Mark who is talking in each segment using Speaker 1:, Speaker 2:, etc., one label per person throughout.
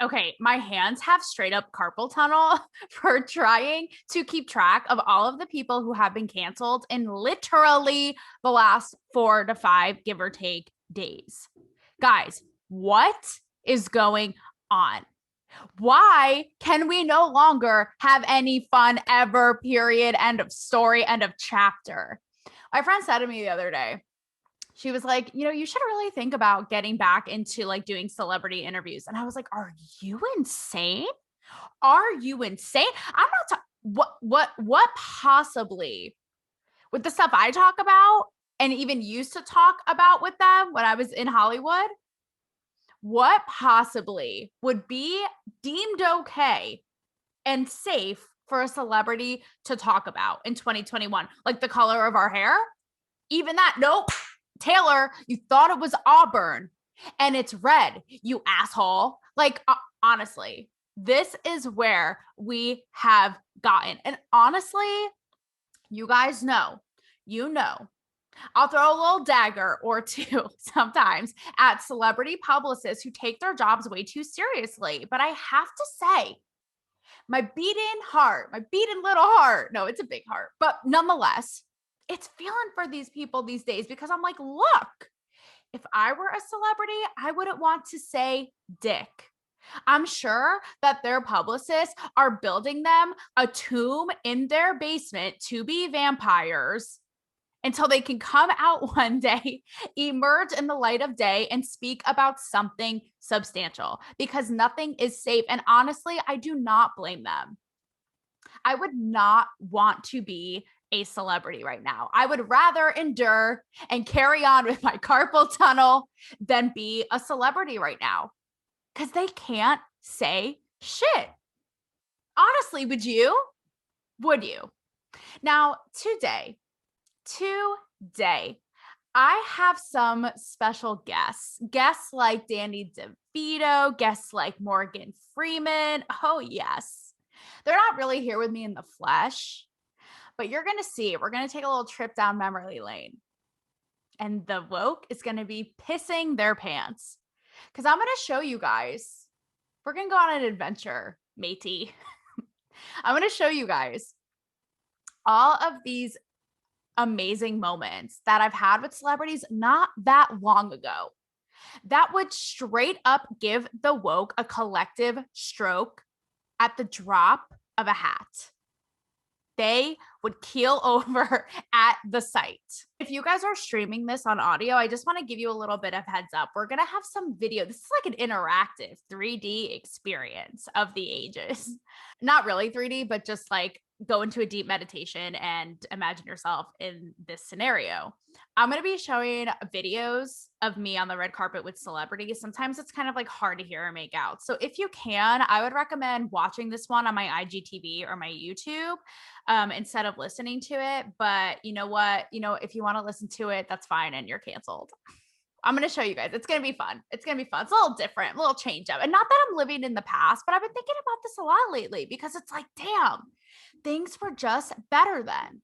Speaker 1: Okay, my hands have straight up carpal tunnel for trying to keep track of all of the people who have been canceled in literally the last 4 to 5, give or take, days. Guys, what is going on? Why can we no longer have any fun ever? Period. End of story. End of chapter. My friend said to me the other day, she was like, you should really think about getting back into like doing celebrity interviews. And I was like, are you insane? Are you insane? I'm not what possibly with the stuff I talk about and even used to talk about with them when I was in Hollywood, what possibly would be deemed okay and safe for a celebrity to talk about in 2021? Like the color of our hair? Even that, nope. Taylor, you thought it was auburn and it's red, you asshole. Like, honestly, this is where we have gotten. And honestly, you guys know, I'll throw a little dagger or two sometimes at celebrity publicists who take their jobs way too seriously. But I have to say, my beating little heart, no, it's a big heart, but nonetheless, it's feeling for these people these days because I'm like, look, if I were a celebrity, I wouldn't want to say dick. I'm sure that their publicists are building them a tomb in their basement to be vampires until they can come out one day, emerge in the light of day, and speak about something substantial because nothing is safe. And honestly, I do not blame them. I would not want to be a celebrity right now. I would rather endure and carry on with my carpal tunnel than be a celebrity right now because they can't say shit. Honestly, would you? Would you? Now, today, I have some special guests like Danny DeVito, guests like Morgan Freeman. Oh, yes. They're not really here with me in the flesh, but you're going to see, we're going to take a little trip down memory lane. And the woke is going to be pissing their pants because I'm going to show you guys, we're going to go on an adventure, matey. I'm going to show you guys all of these amazing moments that I've had with celebrities not that long ago that would straight up give the woke a collective stroke at the drop of a hat. They would keel over at the sight. If you guys are streaming this on audio, I just want to give you a little bit of heads up. We're going to have some video. This is like an interactive 3D experience of the ages. Not really 3D, but just like go into a deep meditation and imagine yourself in this scenario. I'm going to be showing videos of me on the red carpet with celebrities. Sometimes it's kind of like hard to hear or make out. So if you can, I would recommend watching this one on my IGTV or my YouTube instead of listening to it. But you know what? If you want to listen to it, that's fine. And you're canceled. I'm going to show you guys. It's going to be fun. It's going to be fun. It's a little different, a little change up. And not that I'm living in the past, but I've been thinking about this a lot lately because it's like, damn, things were just better then.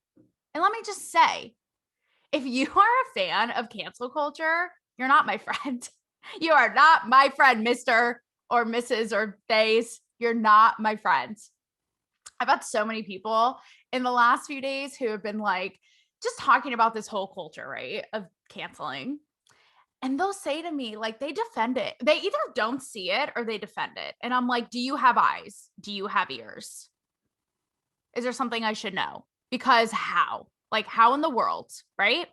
Speaker 1: And let me just say, if you are a fan of cancel culture, you're not my friend. You are not my friend, Mr. or Mrs. or theys. You're not my friend. I've had so many people in the last few days who have been like, just talking about this whole culture, right, of canceling. And they'll say to me, like, they defend it. They either don't see it or they defend it. And I'm like, do you have eyes? Do you have ears? Is there something I should know? Because how? Like, how in the world, right?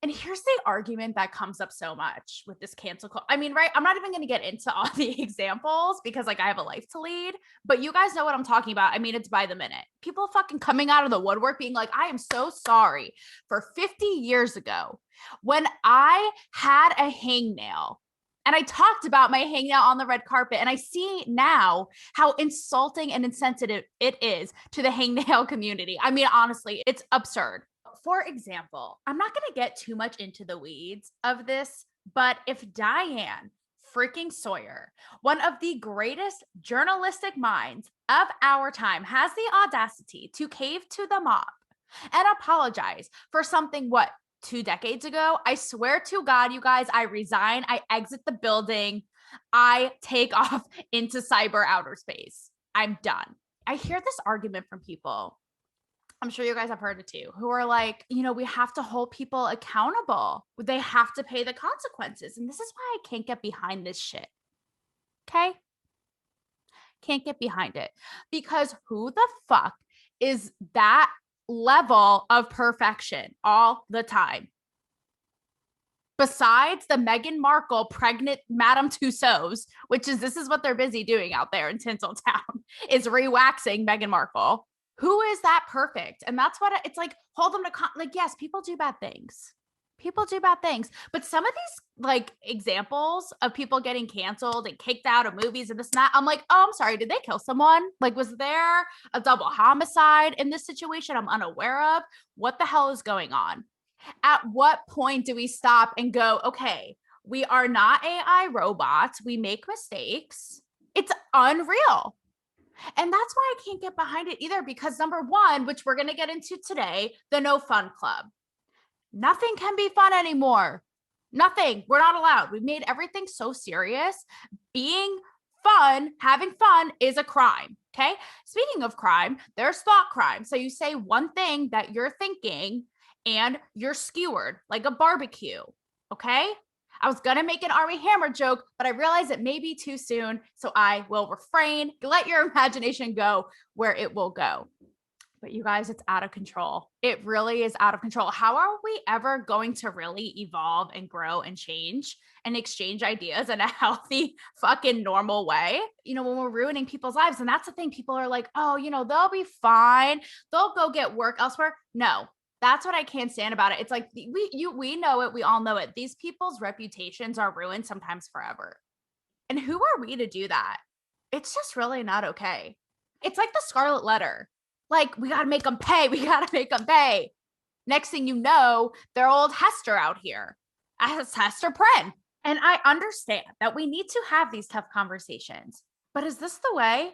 Speaker 1: And here's the argument that comes up so much with this cancel culture. I mean, right? I'm not even going to get into all the examples because like I have a life to lead, but you guys know what I'm talking about. I mean, it's by the minute. People fucking coming out of the woodwork being like, I am so sorry for 50 years ago when I had a hangnail and I talked about my hangnail on the red carpet. And I see now how insulting and insensitive it is to the hangnail community. I mean, honestly, it's absurd. For example, I'm not going to get too much into the weeds of this, but if Diane freaking Sawyer, one of the greatest journalistic minds of our time, has the audacity to cave to the mob and apologize for something, 2 decades ago, I swear to God, you guys, I resign, I exit the building. I take off into cyber outer space. I'm done. I hear this argument from people. I'm sure you guys have heard it too, who are like, we have to hold people accountable. They have to pay the consequences. And this is why I can't get behind this shit. Okay? Can't get behind it, because who the fuck is that level of perfection all the time? Besides the Meghan Markle pregnant Madame Tussauds, this is what they're busy doing out there in Tinseltown, is re-waxing Meghan Markle. Who is that perfect? And that's what it's like, hold them to, yes, people do bad things. People do bad things. But some of these examples of people getting canceled and kicked out of movies and this and that, I'm like, oh, I'm sorry. Did they kill someone? Was there a double homicide in this situation I'm unaware of? What the hell is going on? At what point do we stop and go, okay, we are not AI robots. We make mistakes. It's unreal. And that's why I can't get behind it either, because number one, which we're going to get into today, the no fun club. Nothing can be fun anymore. Nothing. We're not allowed. We've made everything so serious. Being fun, having fun is a crime. Okay. Speaking of crime, there's thought crime. So you say one thing that you're thinking and you're skewered like a barbecue. Okay. I was going to make an Army Hammer joke, but I realized it may be too soon. So I will refrain. Let your imagination go where it will go. But you guys, it's out of control. It really is out of control. How are we ever going to really evolve and grow and change and exchange ideas in a healthy, fucking normal way? When we're ruining people's lives. And that's the thing. People are like, oh, they'll be fine. They'll go get work elsewhere. No, that's what I can't stand about it. It's like, we know it. We all know it. These people's reputations are ruined sometimes forever. And who are we to do that? It's just really not okay. It's like the Scarlet Letter. We got to make them pay. We got to make them pay. Next thing you know, they're old Hester out here as Hester Prynne. And I understand that we need to have these tough conversations. But is this the way?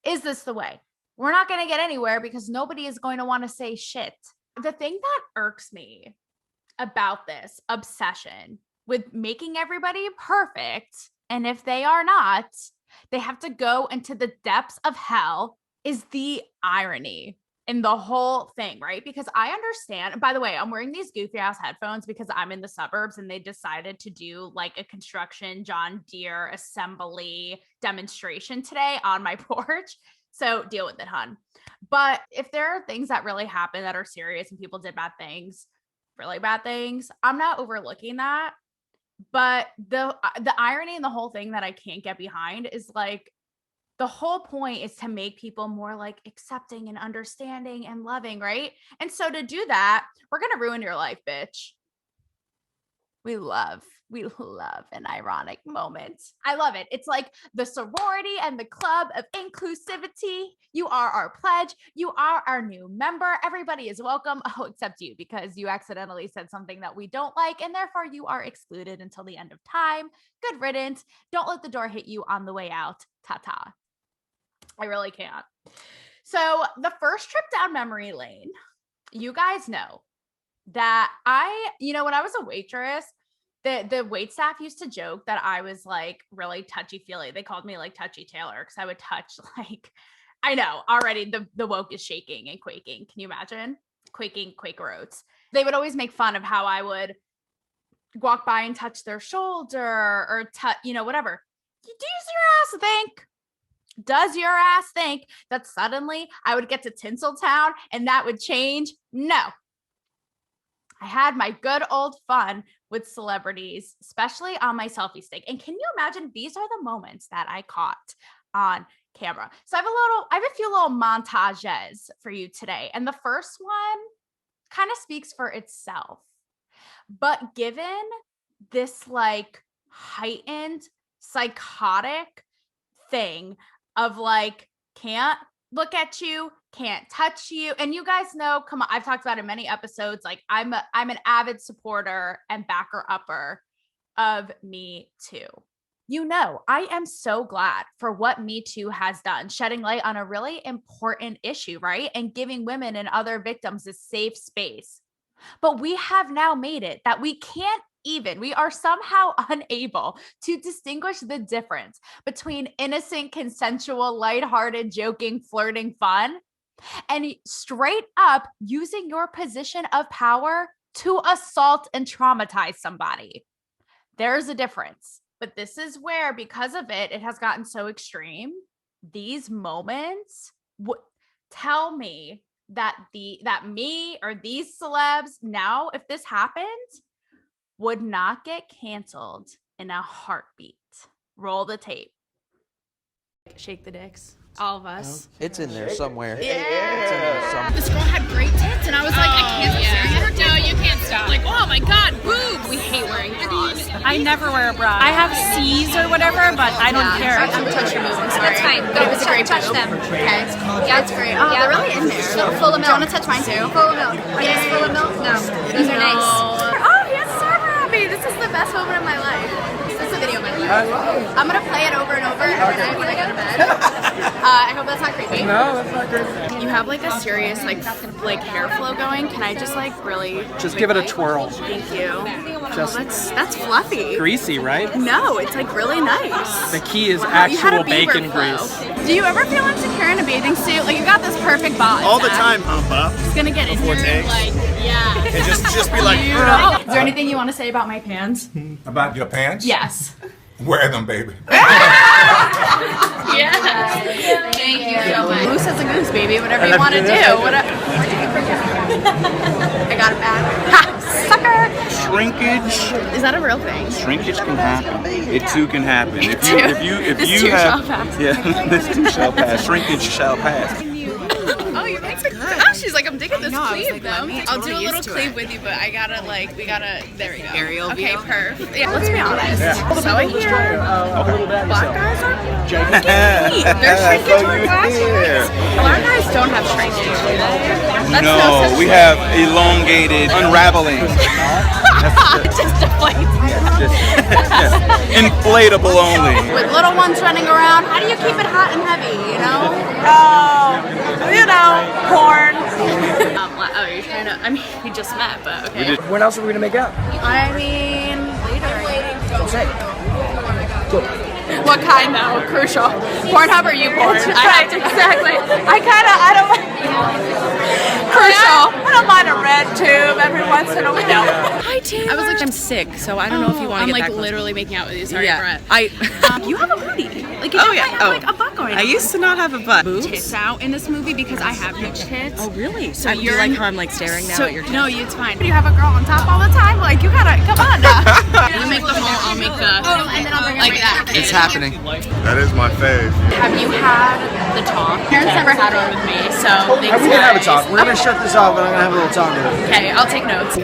Speaker 1: Is this the way? We're not going to get anywhere because nobody is going to want to say shit. The thing that irks me about this obsession with making everybody perfect, and if they are not, they have to go into the depths of hell, is the irony in the whole thing, right? Because I understand. By the way, I'm wearing these goofy ass headphones because I'm in the suburbs and they decided to do a construction John Deere assembly demonstration today on my porch. So deal with it, hun. But if there are things that really happen that are serious and people did bad things, really bad things, I'm not overlooking that. But the irony in the whole thing that I can't get behind is the whole point is to make people more accepting and understanding and loving, right? And so to do that, we're going to ruin your life, bitch. We love an ironic moment. I love it. It's like the sorority and the club of inclusivity. You are our pledge. You are our new member. Everybody is welcome. Oh, except you, because you accidentally said something that we don't like, and therefore you are excluded until the end of time. Good riddance. Don't let the door hit you on the way out. Ta-ta. I really can't. So the first trip down memory lane, you guys know that when I was a waitress, the wait staff used to joke that I was really touchy-feely. They called me Touchy Taylor because I would touch I know already the woke is shaking and quaking. Can you imagine? Quaking Quaker Oats. They would always make fun of how I would walk by and touch their shoulder or touch, whatever. Does your ass think that suddenly I would get to Tinseltown and that would change? No. I had my good old fun with celebrities, especially on my selfie stick. And can you imagine, these are the moments that I caught on camera. So I have a few little montages for you today. And the first one kind of speaks for itself. But given this heightened psychotic thing of can't look at you, can't touch you. And you guys know, come on, I've talked about it in many episodes. I'm an avid supporter and backer upper of Me Too. I am so glad for what Me Too has done, shedding light on a really important issue, right? And giving women and other victims a safe space. But we have now made it that we can't we are somehow unable to distinguish the difference between innocent, consensual, lighthearted, joking, flirting fun and straight up using your position of power to assault and traumatize somebody. There's a difference. But this is where, because of it, it has gotten so extreme. These moments tell me that me or these celebs now, if this happened, would not get canceled in a heartbeat. Roll the tape. Shake the dicks. All of us.
Speaker 2: It's in there somewhere.
Speaker 1: Yeah.
Speaker 2: It's in there somewhere.
Speaker 1: This girl had great tits, and I was like, I can't staring at her tits.
Speaker 3: No, you can't stop.
Speaker 1: Like, oh my God, boobs. We hate wearing bras.
Speaker 3: I never wear a bra. I have C's or whatever, but I don't care.
Speaker 1: I'm touching your boobs.
Speaker 3: That's fine. Go,
Speaker 1: It was a great
Speaker 3: touch
Speaker 1: boob.
Speaker 3: them.
Speaker 1: Okay. Yeah, it's great. Oh, they're really in there. Full of milk. Do you want to touch mine too? Full of milk. Are these full of milk? No. Those are nice. Oh, he has a server on me. This is the best moment of my life. This is a video moment. I'm going to play it over and over every night when I go to bed. I hope that's not creepy.
Speaker 4: No, that's not creepy.
Speaker 1: You have like a serious like hair flow going. Can I just like really
Speaker 4: Just give it a twirl.
Speaker 1: Thank you.
Speaker 4: Just
Speaker 1: That's fluffy.
Speaker 4: greasy, right?
Speaker 1: No, it's like really nice.
Speaker 4: The key is
Speaker 1: You had
Speaker 4: actual
Speaker 1: a beaver
Speaker 4: bacon
Speaker 1: flow.
Speaker 4: grease.
Speaker 1: Do you ever feel insecure in a bathing suit? Like you got this perfect bod.
Speaker 5: All the time, Pampa.
Speaker 1: It's gonna get in
Speaker 5: Before
Speaker 1: here,
Speaker 5: takes.
Speaker 1: like yeah.
Speaker 5: And just be like,
Speaker 1: Is there anything you want to say about my pants?
Speaker 6: About your pants?
Speaker 1: Yes.
Speaker 6: Wear them, baby.
Speaker 1: Yes. Thank you so much. Goose is a goose, baby. Whatever you want to do. I got it back. Sucker.
Speaker 5: shrinkage.
Speaker 1: Is that a real thing?
Speaker 5: Shrinkage can happen. It too can happen. If
Speaker 1: This
Speaker 5: you
Speaker 1: too
Speaker 5: have,
Speaker 1: shall pass.
Speaker 5: yeah, this too shall pass. Shrinkage shall pass.
Speaker 1: Oh, your pants are good. Oh, she's like, I'm digging this cleave, though. I'll do a little cleave with you, but I gotta, like, there we go. Aerial view. Okay, perfect. Yeah, let's be honest. So I hear black guys are janky. They're shrinking toward glasses. Black guys don't have shrinkage, do they? That's
Speaker 5: No,
Speaker 1: such
Speaker 5: we
Speaker 1: shit.
Speaker 5: have elongated unraveling.
Speaker 1: Just deflates.
Speaker 5: Inflatable only.
Speaker 1: With little ones running around, how do you keep it hot and heavy, you know? Porn. Oh, you're trying to, I mean, we just met, but okay.
Speaker 4: When else are we gonna make out?
Speaker 1: I mean, what kind though? Crucial. Pornhub or YouPorn? Exactly. I don't. Crucial. I don't mind a red tube every once in a while. Hi, Taylor.
Speaker 3: I was like, I'm sick, so I don't know if you want to
Speaker 1: I'm
Speaker 3: get
Speaker 1: like
Speaker 3: that close.
Speaker 1: literally making out with you. Sorry,
Speaker 3: Yeah,
Speaker 1: Brett. You have a booty. Like, you have like a butt going on.
Speaker 3: I used to not have a butt.
Speaker 1: Tits out in this movie because I have huge tits.
Speaker 3: Oh, really?
Speaker 1: So
Speaker 3: I feel
Speaker 1: you're
Speaker 3: like
Speaker 1: in-
Speaker 3: how I'm like staring now
Speaker 1: So
Speaker 3: at your tits.
Speaker 1: no, it's fine. You have a girl on top all the time. Like you gotta come on. You make the whole. I'll make the. And then I'll bring like that.
Speaker 2: It's happening.
Speaker 5: That is my fave.
Speaker 1: Have you had the talk? Parents never had one with me, so they
Speaker 4: We can have a talk. We're gonna shut this off and I'm gonna have a little talk with her.
Speaker 1: Okay, I'll take notes.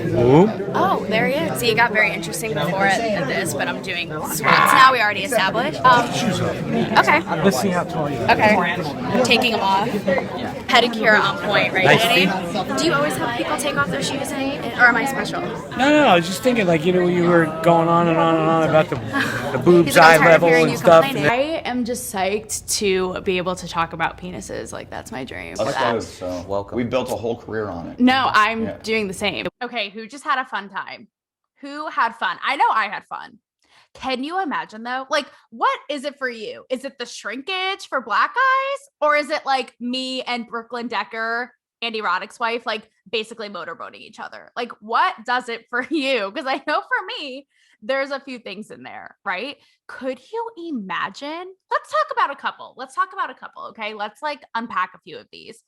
Speaker 1: Oh, there he is. See, it got very interesting before at this, but I'm doing sweats now. We already established. Okay.
Speaker 4: Let's see how tall you are.
Speaker 1: Okay. Taking them off. Pedicure on point, right,
Speaker 4: Nice
Speaker 1: Danny? Do you always have people take off their shoes, or am I special?
Speaker 4: No, I was just thinking, like, you were going on and on and on about the boobs
Speaker 1: He's like,
Speaker 4: eye
Speaker 1: I'm tired of
Speaker 4: level
Speaker 1: hearing
Speaker 4: and
Speaker 1: you
Speaker 4: stuff.
Speaker 1: complaining. I am just psyched to be able to talk about penises. Like, that's my dream.
Speaker 7: So
Speaker 2: Welcome.
Speaker 7: We built a whole career on it.
Speaker 1: No, I'm
Speaker 7: Yeah.
Speaker 1: doing the same. Okay, who just had a fun time? Who had fun? I know I had fun. Can you imagine though? Like, what is it for you? Is it the shrinkage for black guys? Or is it like me and Brooklyn Decker, Andy Roddick's wife, like basically motorboating each other? Like, what does it for you? Because I know for me, there's a few things in there, right? Could you imagine? Let's talk about a couple. Okay. Let's like unpack a few of these.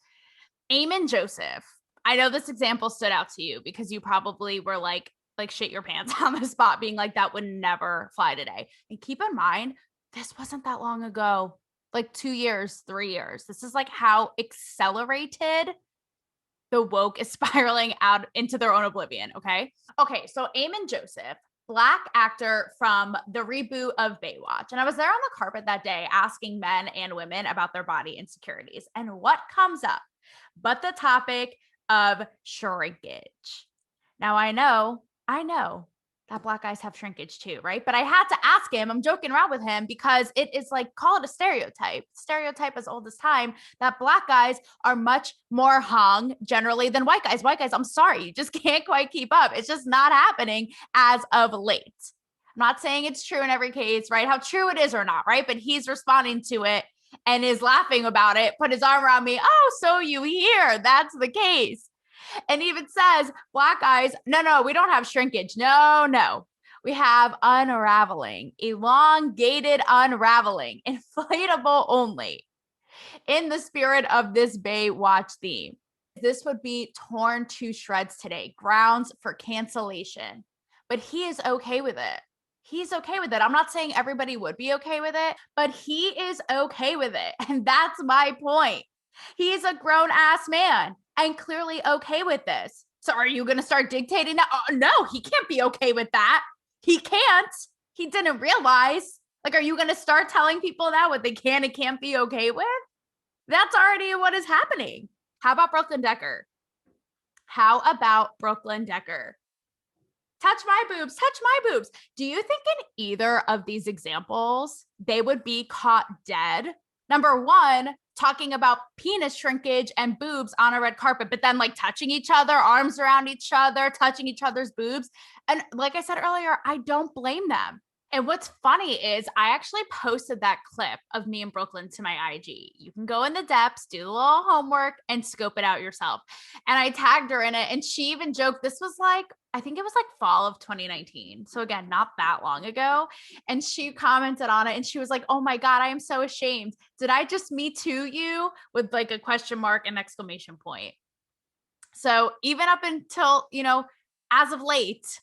Speaker 1: Eamon Joseph. I know this example stood out to you because you probably were like shit your pants on the spot, being like, that would never fly today. And keep in mind, this wasn't that long ago, like 2 years, 3 years. This is like how accelerated the woke is spiraling out into their own oblivion. Okay. So Eamon Joseph, Black actor from the reboot of Baywatch. And I was there on the carpet that day asking men and women about their body insecurities. And what comes up but the topic of shrinkage. Now, I know that black guys have shrinkage too, right? But I had to ask him, I'm joking around with him because it is like, call it a stereotype as old as time, that black guys are much more hung generally than white guys. White guys, I'm sorry, you just can't quite keep up. It's just not happening as of late. I'm not saying it's true in every case, right? How true it is or not, right? But he's responding to it and is laughing about it, put his arm around me. Oh, so you hear that's the case. And even says, black guys, no, we don't have shrinkage. No. We have unraveling, elongated unraveling, inflatable only. In the spirit of this Baywatch theme, this would be torn to shreds today, grounds for cancellation. But he is okay with it. He's okay with it. I'm not saying everybody would be okay with it, but he is okay with it. And that's my point. He's a grown ass man and clearly okay with this. So are you going to start dictating that? Oh, no, he can't be okay with that. He can't. He didn't realize. Like, are you going to start telling people that what they can and can't be okay with? That's already what is happening. How about Brooklyn Decker? Touch my boobs. Do you think in either of these examples, they would be caught dead? Number one, talking about penis shrinkage and boobs on a red carpet, but then like touching each other, arms around each other, touching each other's boobs. And like I said earlier, I don't blame them. And what's funny is I actually posted that clip of me and Brooklyn to my IG. You can go in the depths, do a little homework, and scope it out yourself. And I tagged her in it. And she even joked, this was like, I think it was like fall of 2019. So again, not that long ago. And she commented on it and she was like, oh my God, I am so ashamed. Did I just Me Too you? With like a question mark and exclamation point. So even up until, as of late,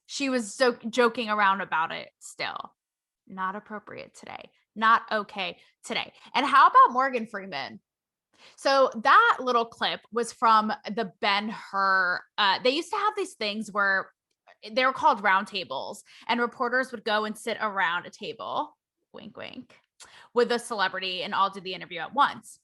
Speaker 1: she was so joking around about it still. Not appropriate today. Not okay today. And how about Morgan Freeman? So that little clip was from the Ben-Hur. They used to have these things where they were called round tables and reporters would go and sit around a table, wink, wink, with a celebrity and all do the interview at once.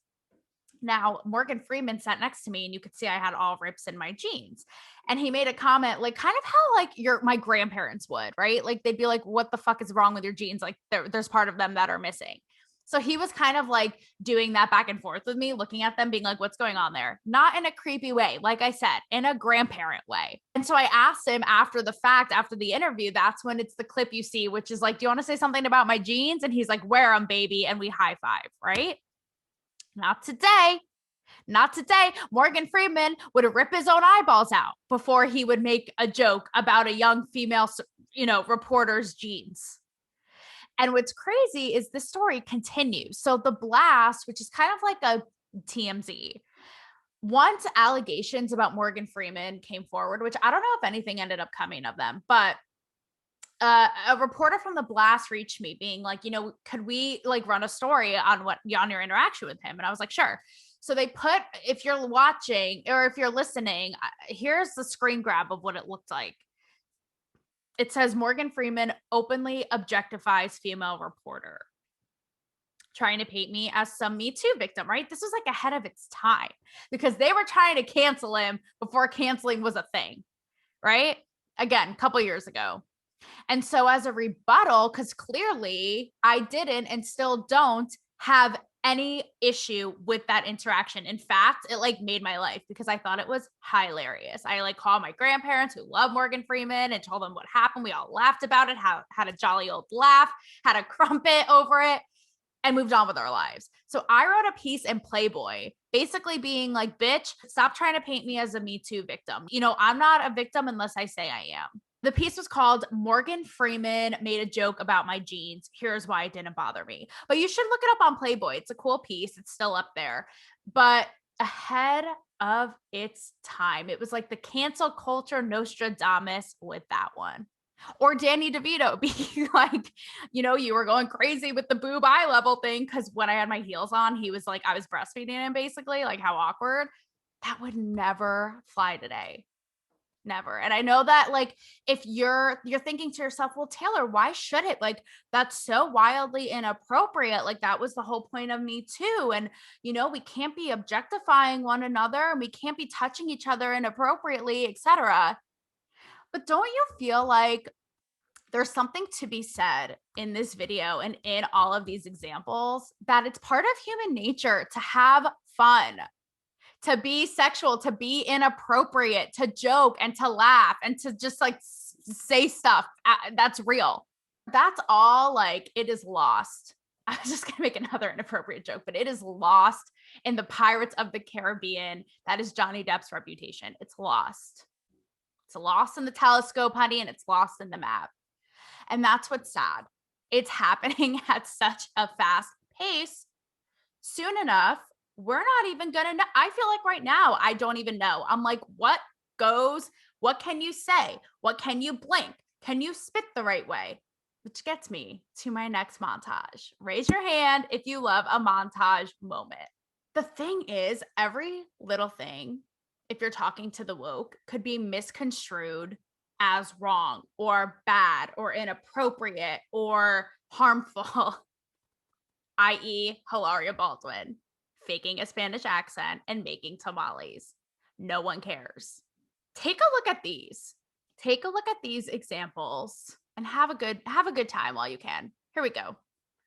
Speaker 1: Now, Morgan Freeman sat next to me and you could see I had all rips in my jeans. And he made a comment, like kind of how like my grandparents would, right? Like they'd be like, what the fuck is wrong with your jeans? Like there's part of them that are missing. So he was kind of like doing that back and forth with me, looking at them, being like, what's going on there? Not in a creepy way. Like I said, in a grandparent way. And so I asked him after the fact, after the interview, that's when it's the clip you see, which is like, do you want to say something about my jeans? And he's like, wear them, baby. And we high five, right? Not today. Morgan Freeman would rip his own eyeballs out before he would make a joke about a young female, reporter's jeans. And what's crazy is the story continues. So The Blast, which is kind of like a TMZ, once allegations about Morgan Freeman came forward, which I don't know if anything ended up coming of them, but a reporter from The Blast reached me being like, could we like run a story on your interaction with him? And I was like, sure. So they put, if you're watching or if you're listening, here's the screen grab of what it looked like. It says Morgan Freeman openly objectifies female reporter, trying to paint me as some Me Too victim, right? This was like ahead of its time because they were trying to cancel him before canceling was a thing, right? Again, a couple years ago. And so as a rebuttal, because clearly I didn't and still don't have any issue with that interaction. In fact, it like made my life because I thought it was hilarious. I like called my grandparents who love Morgan Freeman and told them what happened. We all laughed about it, had a jolly old laugh, had a crumpet over it, and moved on with our lives. So I wrote a piece in Playboy basically being like, bitch, stop trying to paint me as a Me Too victim. I'm not a victim unless I say I am. The piece was called Morgan Freeman Made a Joke About My Jeans. Here's why it didn't bother me. But you should look it up on Playboy. It's a cool piece. It's still up there. But ahead of its time, it was like the cancel culture Nostradamus with that one. Or Danny DeVito being like, you were going crazy with the boob eye level thing. Because when I had my heels on, he was like, I was breastfeeding him basically. Like how awkward. That would never fly today. Never. And I know that like, if you're thinking to yourself, well, Taylor, why should it? Like, that's so wildly inappropriate. Like that was the whole point of Me Too. And, we can't be objectifying one another and we can't be touching each other inappropriately, etc. But don't you feel like There's something to be said in this video and in all of these examples that it's part of human nature to have fun, to be sexual, to be inappropriate, to joke and to laugh and to just like say stuff that's real. That's all like it is lost. I was just going to make another inappropriate joke, but it is lost in the Pirates of the Caribbean. That is Johnny Depp's reputation. It's lost. It's lost in the telescope, honey, and it's lost in the map. And that's what's sad. It's happening at such a fast pace. Soon enough, we're not even going to know. I feel like right now, I don't even know. I'm like, what goes? What can you say? What can you blink? Can you spit the right way? Which gets me to my next montage. Raise your hand if you love a montage moment. The thing is, every little thing, if you're talking to the woke, could be misconstrued as wrong or bad or inappropriate or harmful, i.e. Hilaria Baldwin faking a Spanish accent and making tamales. No one cares. Take a look at these. Take a look at these examples and have a good time while you can. Here we go.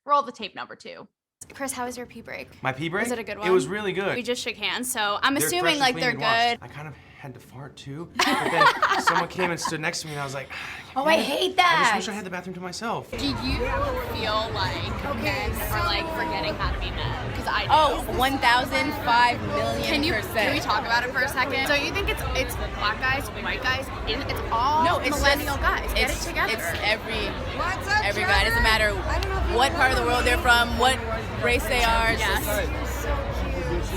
Speaker 1: Roll the tape number 2.
Speaker 8: Chris, how was your pee break?
Speaker 9: My pee break?
Speaker 8: Was it a good one?
Speaker 9: It was really good.
Speaker 8: We just shook hands, so I'm
Speaker 9: They're
Speaker 8: assuming
Speaker 9: freshly
Speaker 8: like they're
Speaker 9: cleaned and
Speaker 8: good.
Speaker 9: washed. I kind of had to fart too, but then someone came and stood next to me and I was like,
Speaker 8: Oh, I hate that.
Speaker 9: I just wish I had the bathroom to myself.
Speaker 3: Do you feel like men are like forgetting how to be men? Because I do.
Speaker 8: Oh, 1,005 million
Speaker 3: Can we
Speaker 8: %.
Speaker 3: talk about it for a second? So you think it's black guys, white guys, it's all millennial guys. Get it together.
Speaker 10: It's every guy. It doesn't matter what part of the world they're from, what race they are.
Speaker 3: Yes.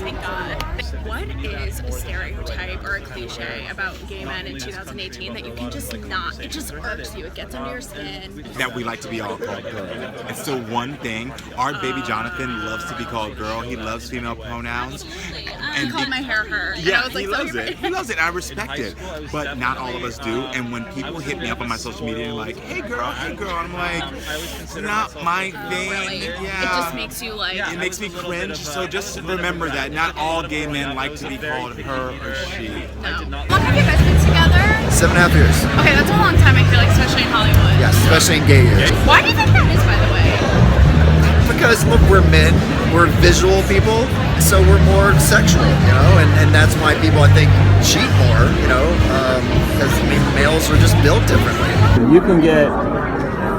Speaker 3: Thank God. What is a stereotype or a cliche about gay men in 2018 that you can just not, it just irks you, it gets under your skin?
Speaker 5: That we like to be all called girl. It's the one thing. Our baby Jonathan loves to be called girl. He loves female pronouns.
Speaker 3: He called my hair her.
Speaker 5: Yeah,
Speaker 3: I was like,
Speaker 5: he loves it. He loves it. I respect it. But not all of us do. And when people hit me up on my social media and like, hey girl, I'm like, it's not my thing.
Speaker 3: Really?
Speaker 5: Yeah.
Speaker 3: It just makes you like...
Speaker 5: It makes me cringe. So just remember that not all gay men like to be called her or she.
Speaker 3: No. How long have you guys been together?
Speaker 11: 7.5 years.
Speaker 3: Okay, that's a long time, I feel like, especially in Hollywood.
Speaker 11: Yes, especially in gay years.
Speaker 3: Why do you think that is, by the way?
Speaker 11: Because look, we're men, we're visual people, so we're more sexual, you know, and that's why people, I think, cheat more, you know, because males are just built differently.
Speaker 12: You can get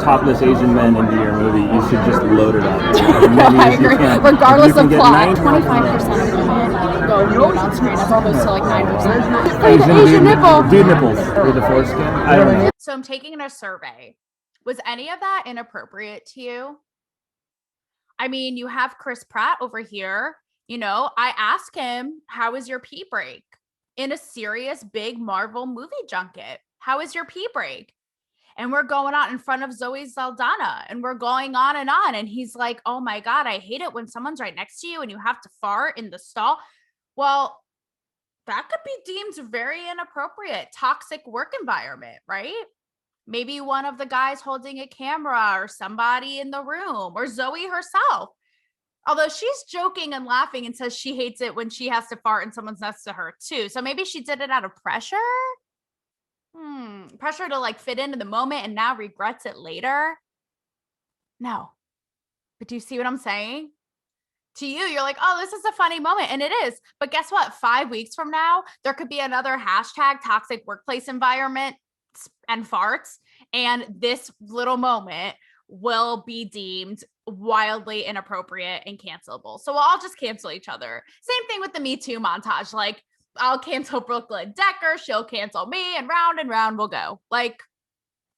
Speaker 12: topless Asian men into your movie, you should just load it up.
Speaker 8: I agree. Regardless of plot, 25% of women go nude on screen as opposed to like 9%. Asian nipple.
Speaker 12: Dude nipples with the foreskin. I don't know.
Speaker 1: So I'm taking a survey. Was any of that inappropriate to you? I mean, you have Chris Pratt over here. You know, I asked him, how was your pee break? In a serious big Marvel movie junket. How was your pee break? And we're going on in front of Zoe Saldana and we're going on. And he's like, oh my God, I hate it when someone's right next to you and you have to fart in the stall. Well, that could be deemed very inappropriate, toxic work environment, right? Maybe one of the guys holding a camera or somebody in the room or Zoe herself. Although she's joking and laughing and says she hates it when she has to fart and someone's next to her too. So maybe she did it out of pressure. Pressure to like fit into the moment and now regrets it later. No. But do you see what I'm saying? To you, you're like, oh, this is a funny moment. And it is. But guess what? 5 weeks from now, there could be another hashtag toxic workplace environment and farts. And this little moment will be deemed wildly inappropriate and cancelable. So we'll all just cancel each other. Same thing with the Me Too montage. Like, I'll cancel Brooklyn Decker. She'll cancel me and round we'll go. Like,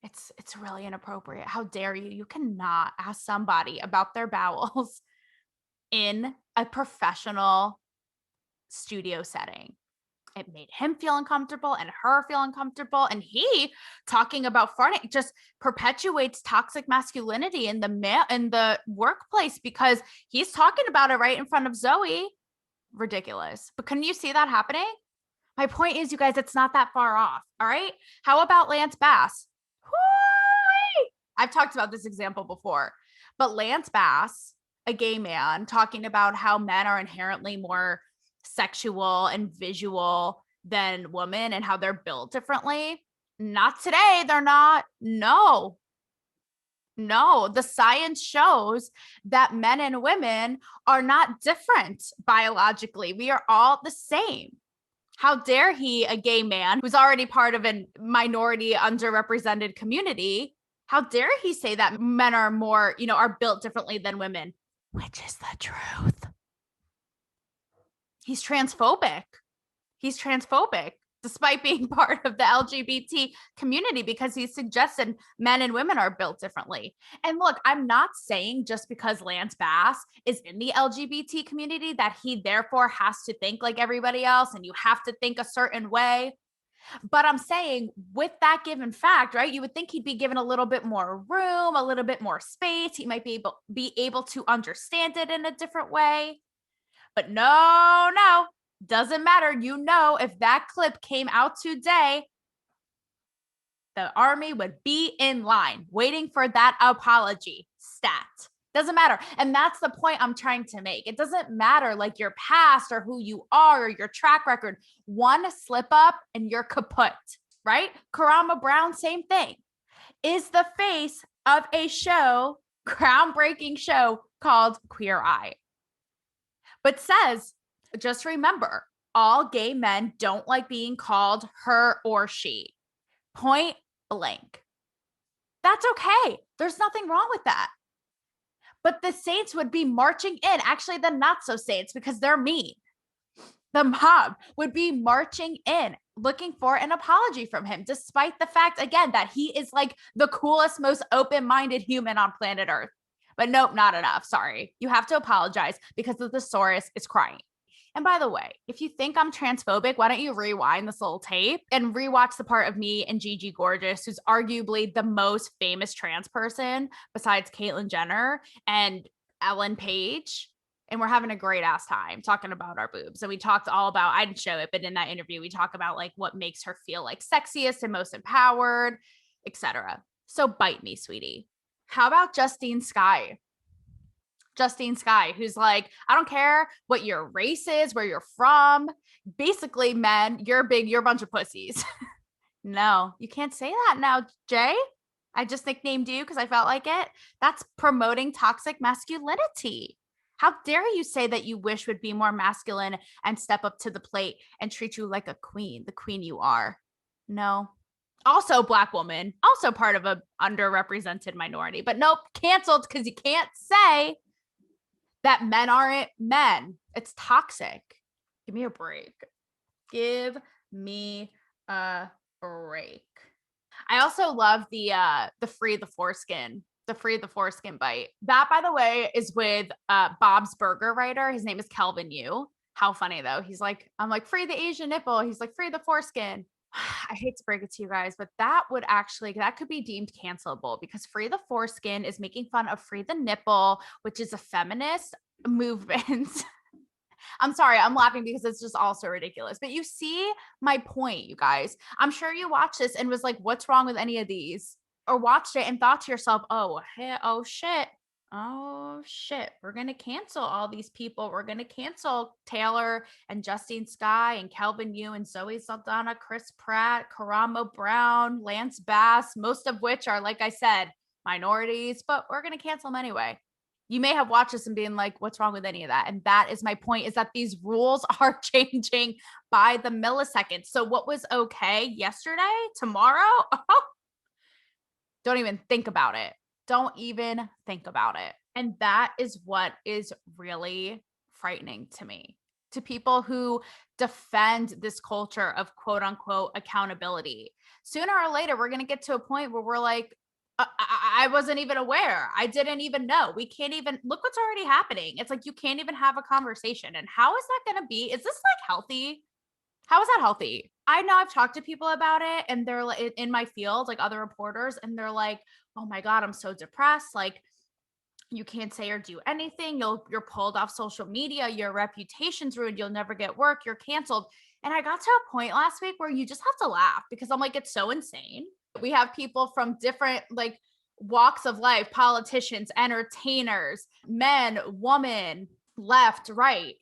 Speaker 1: it's really inappropriate. How dare you? You cannot ask somebody about their bowels in a professional studio setting. It made him feel uncomfortable and her feel uncomfortable. And he talking about farting just perpetuates toxic masculinity in the workplace because he's talking about it right in front of Zoe. Ridiculous. But couldn't you see that happening? My point is, you guys, it's not that far off. All right. How about Lance Bass? Whoo-wee! I've talked about this example before, but Lance Bass, a gay man, talking about how men are inherently more sexual and visual than women and how they're built differently. Not today. They're not. No. No, the science shows that men and women are not different biologically. We are all the same. How dare he, a gay man who's already part of a minority underrepresented community, how dare he say that men are more, are built differently than women, which is the truth. He's transphobic. He's transphobic despite being part of the LGBT community because he suggested men and women are built differently. And look, I'm not saying just because Lance Bass is in the LGBT community that he therefore has to think like everybody else and you have to think a certain way. But I'm saying with that given fact, right, you would think he'd be given a little bit more room, a little bit more space. He might be able to understand it in a different way. But no, doesn't matter. If that clip came out today, the army would be in line waiting for that apology stat. Doesn't matter. And that's the point I'm trying to make. It doesn't matter like your past or who you are or your track record. One slip up and you're kaput, right? Karama Brown, same thing, is the face of a show, groundbreaking show called Queer Eye. But says, just remember, all gay men don't like being called her or she. Point blank. That's okay. There's nothing wrong with that. But the Saints would be marching in, actually the not so Saints, because they're mean. The mob would be marching in, looking for an apology from him, despite the fact, again, that he is like the coolest, most open-minded human on planet Earth. But nope, not enough. Sorry. You have to apologize because the thesaurus is crying. And by the way, if you think I'm transphobic, why don't you rewind this little tape and rewatch the part of me and Gigi Gorgeous, who's arguably the most famous trans person besides Caitlyn Jenner and Ellen Page. And we're having a great ass time talking about our boobs. And we talked all about, I didn't show it, but in that interview, we talk about like what makes her feel like sexiest and most empowered, etc. So bite me, sweetie. How about Justine Skye? Justine Skye, who's like, I don't care what your race is, where you're from. Basically, men, you're a bunch of pussies. No, you can't say that now, Jay. I just nicknamed you because I felt like it. That's promoting toxic masculinity. How dare you say that you wish would be more masculine and step up to the plate and treat you like a queen, the queen you are. No. Also Black woman, also part of a underrepresented minority, but nope, canceled because you can't say that men aren't men. It's toxic. Give me a break. Give me a break. I also love the free the foreskin. The free the foreskin bite. That, by the way, is with Bob's Burger writer. His name is Kelvin Yu. How funny though. He's like, I'm like, free the Asian nipple. He's like, free the foreskin. I hate to break it to you guys, but that could be deemed cancelable because free the foreskin is making fun of free the nipple, which is a feminist movement. I'm sorry, I'm laughing because it's just all so ridiculous. But you see my point, you guys. I'm sure you watched this and was like, what's wrong with any of these? Or watched it and thought to yourself, oh shit, we're going to cancel all these people. We're going to cancel Taylor and Justine Skye and Kelvin Yu and Zoe Saldana, Chris Pratt, Karamo Brown, Lance Bass, most of which are, like I said, minorities, but we're going to cancel them anyway. You may have watched this and being like, what's wrong with any of that? And that is my point, is that these rules are changing by the millisecond. So what was okay yesterday, tomorrow? Oh, don't even think about it. Don't even think about it. And that is what is really frightening to me, to people who defend this culture of quote unquote accountability. Sooner or later, we're going to get to a point where we're like, I wasn't even aware. I didn't even know. We can't even look what's already happening. It's like, you can't even have a conversation. And how is that going to be? Is this like healthy? How is that healthy? I know I've talked to people about it and they're like in my field, like other reporters, and they're like, oh my God, I'm so depressed. Like, you can't say or do anything. You're pulled off social media. Your reputation's ruined. You'll never get work. You're canceled. And I got to a point last week where you just have to laugh because I'm like, it's so insane. We have people from different like walks of life, politicians, entertainers, men, women, left, right.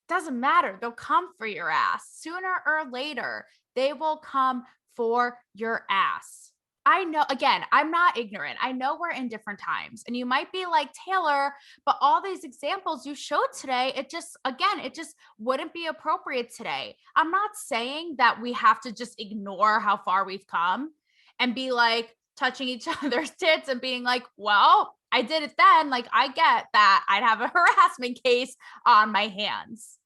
Speaker 1: Doesn't matter. They'll come for your ass. Sooner or later, they will come for your ass. I know, again, I'm not ignorant. I know we're in different times, and you might be like, Taylor, but all these examples you showed today, it just wouldn't be appropriate today. I'm not saying that we have to just ignore how far we've come and be like touching each other's tits and being like, well, I did it then. Like, I get that I'd have a harassment case on my hands,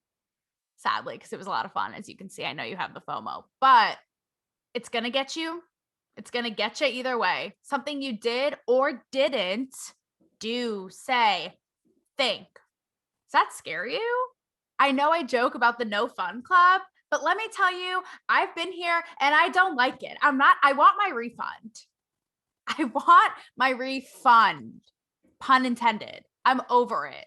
Speaker 1: sadly, because it was a lot of fun. As you can see, I know you have the FOMO, but it's going to get you. It's going to get you either way. Something you did or didn't do, say, think. Does that scare you? I know I joke about the no fun club, but let me tell you, I've been here and I don't like it. I want my refund. I want my refund. Pun intended. I'm over it.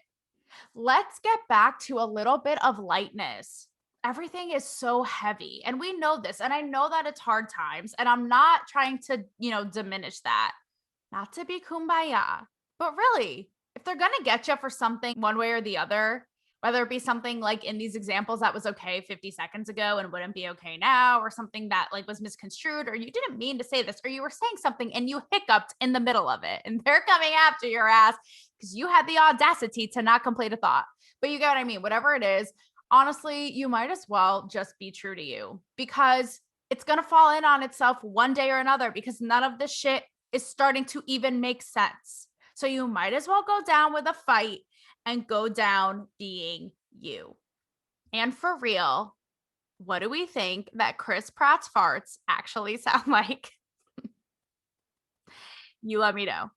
Speaker 1: Let's get back to a little bit of lightness. Everything is so heavy, and we know this, and I know that it's hard times, and I'm not trying to, diminish that. Not to be kumbaya, but really, if they're going to get you for something one way or the other, whether it be something like in these examples that was okay 50 seconds ago and wouldn't be okay now, or something that like was misconstrued, or you didn't mean to say this, or you were saying something and you hiccuped in the middle of it, and they're coming after your ass because you had the audacity to not complete a thought. But you get what I mean? Whatever it is, honestly, you might as well just be true to you, because it's going to fall in on itself one day or another, because none of this shit is starting to even make sense. So you might as well go down with a fight and go down being you. And for real, what do we think that Chris Pratt's farts actually sound like? You let me know.